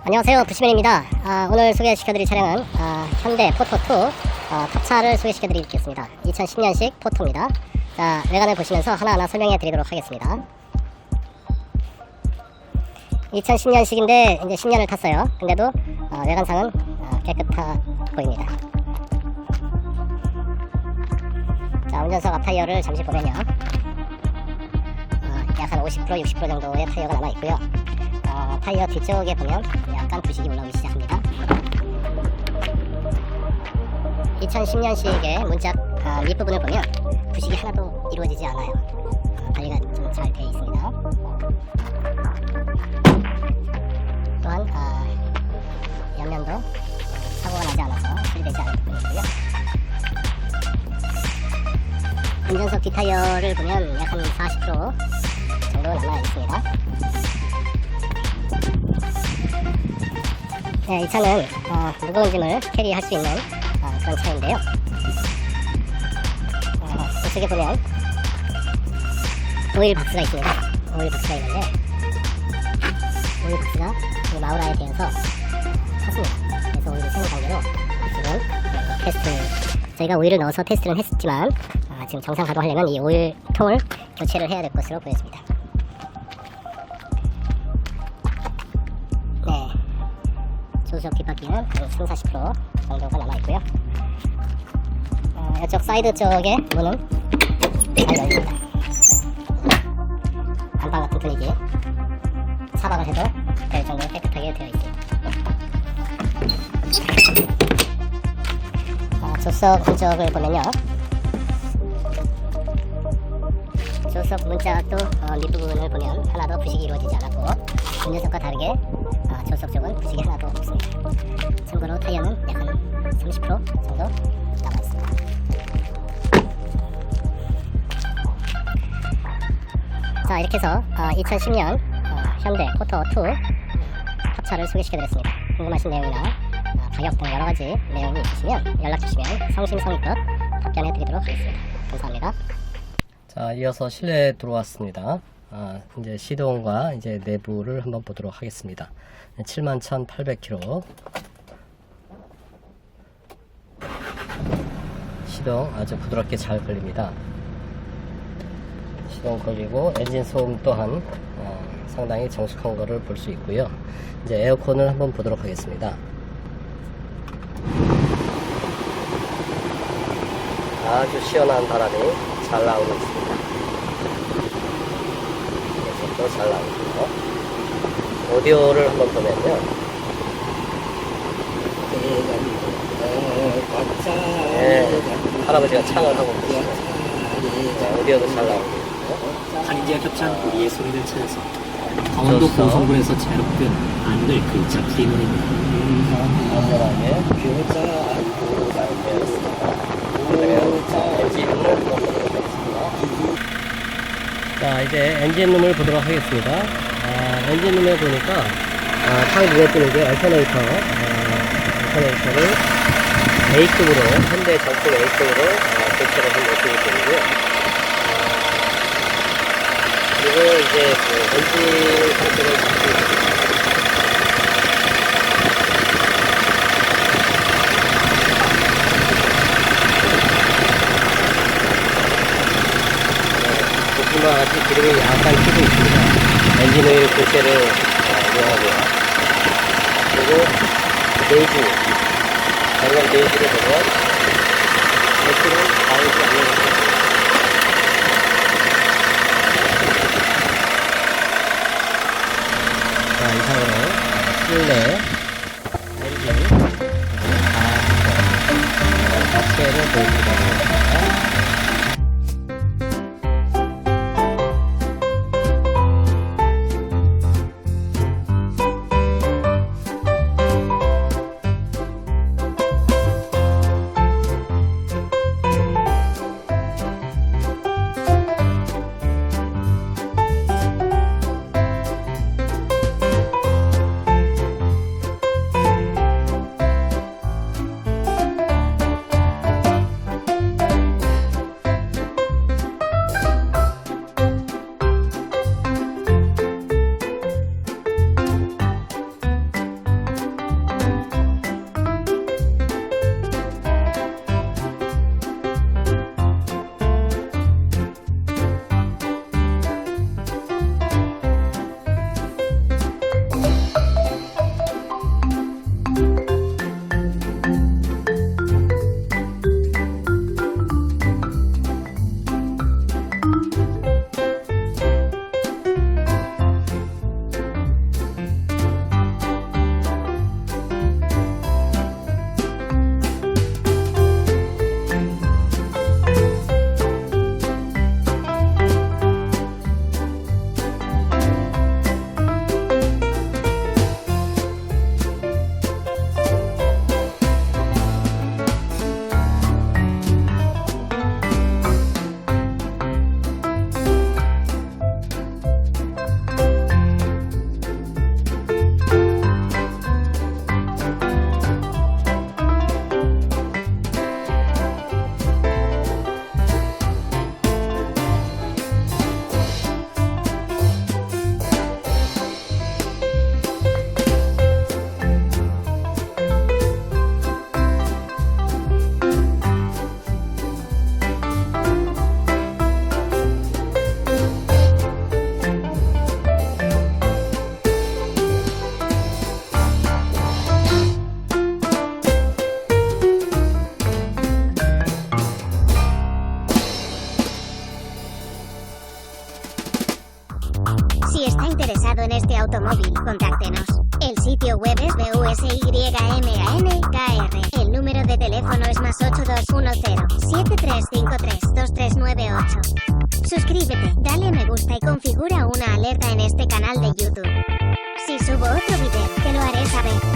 안녕하세요, 부시맨입니다. 오늘 소개시켜드릴 차량은 현대 포터2 탑차를 소개시켜드리겠습니다. 2010년식 포터입니다. 자, 외관을 보시면서 하나하나 설명해 드리도록 하겠습니다. 2010년식인데 이제 10년을 탔어요. 근데도 외관상은 깨끗하 보입니다. 자, 운전석 앞 타이어를 잠시 보면요, 약 한 50% 60% 정도의 타이어가 남아있고요. 타이어 뒤쪽에 보면 약간 부식이 올라오기 시작합니다. 2010년식의 문짝 윗부분을 보면 부식이 하나도 이루어지지 않아요. 관리가 좀 잘 되어 있습니다. 또한 옆면도 사고가 나지 않아서 처리되지 않은 부분이고요. 운전석 뒷타이어를 보면 약 한 40% 정도 남아 있습니다. 네, 이 차는 무거운 짐을 캐리할 수 있는 그런 차인데요. 이쪽에 보면 오일 박스가 있습니다. 오일 박스가 있는데 오일 박스가 이 마우라에 대어서 탔습니다. 그래서 오일을 새는 단계로 지금 테스트, 저희가 오일을 넣어서 테스트는 했지만 지금 정상 가동하려면 이 오일 통을 교체를 해야 될 것으로 보여집니다. 네, 조수석 뒷바퀴는 한 30-40% 정도가 남아있고요. 이쪽 사이드 쪽에 문은 잘 열립니다. 안방 같은 분위기, 차박을 해도 될 정도로 깨끗하게 되어 있습니다. 조수석 안쪽을 보면요, 조수석 문짝도 밑부분을 보면 하나도 부식이 이루어지지 않았고, 운전석과 다르게 조수석 쪽은 부식이 하나도 없습니다. 참고로 타이어는 약 한 30% 정도 남아있습니다. 자, 이렇게 해서 2010년 현대 포터2 탑차를 소개시켜드렸습니다. 궁금하신 내용이나 가격 등 여러가지 내용이 있으시면 연락주시면 성심성의껏 답변해드리도록 하겠습니다. 감사합니다. 자, 이어서 실내에 들어왔습니다. 이제 시동과 이제 내부를 한번 보도록 하겠습니다. 71,800km. 시동 아주 부드럽게 잘 걸립니다. 시동 걸리고 엔진 소음 또한 상당히 정숙한 거를 볼 수 있고요. 이제 에어컨을 한번 보도록 하겠습니다. 아주 시원한 바람이 잘 나오고 있습니다. 또 잘 나오고요. 오디오를 한번 보면요, 네, 할아버지가 창을 하고 계시고, 네, 오디오도 잘 나오고 있고요. 다리지와 겹치한 우리의 소리를 찾아서 강원도 고성군에서 자유롭게 안을 글자 프리노입니다. 안전하게 뷰가 잘 되었습니다. 엔진룸을 보도록 하겠습니다. 자, 이제 엔진룸을 보도록 하겠습니다. 엔진룸에 보니까 딱 눈에 띄는 게 얼터네이터를 A급으로, 현대 정품 A급으로 교체를 한 모습이 보이고요. 그리고 이제 엔진 상태를 바꾸고 보시면 아직 기름이 약간 튀고 있습니다. 엔진 오일 교체를 이용하고요. 그리고 게이지, 작년 게이지를 보면 배출은 나오지 않는 것 같습니다. 자, 이상으로 실내 엔진 자체를 보여드리도록 하겠습니다. Si está interesado en este automóvil, contáctenos. El sitio web es busyman.kr. El número de teléfono es +8210-7353-2398. Suscríbete, dale a me gusta y configura una alerta en este canal de YouTube. Si subo otro video, te lo haré saber.